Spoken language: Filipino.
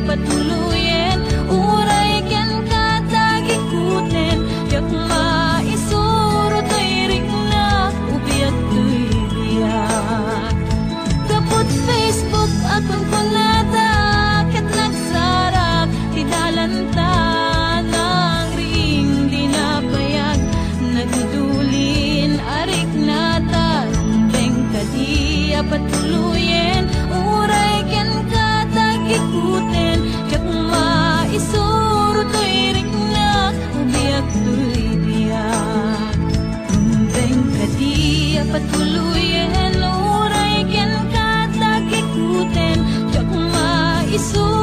patuluyen uray ken katagikuten yak maisuro to'y rikna ubiyak to'y biyak kaput Facebook akon kunada ket nagsarak tidalanta nang ring dinabayag nagdudulin arik na tarumbeng kadiya patuluyen uray ken katagikuten yak maisuro to'y rikna ubiyak to'y biyak rumbeng kadiya patuluyen uray ken katagikuten yak maisuro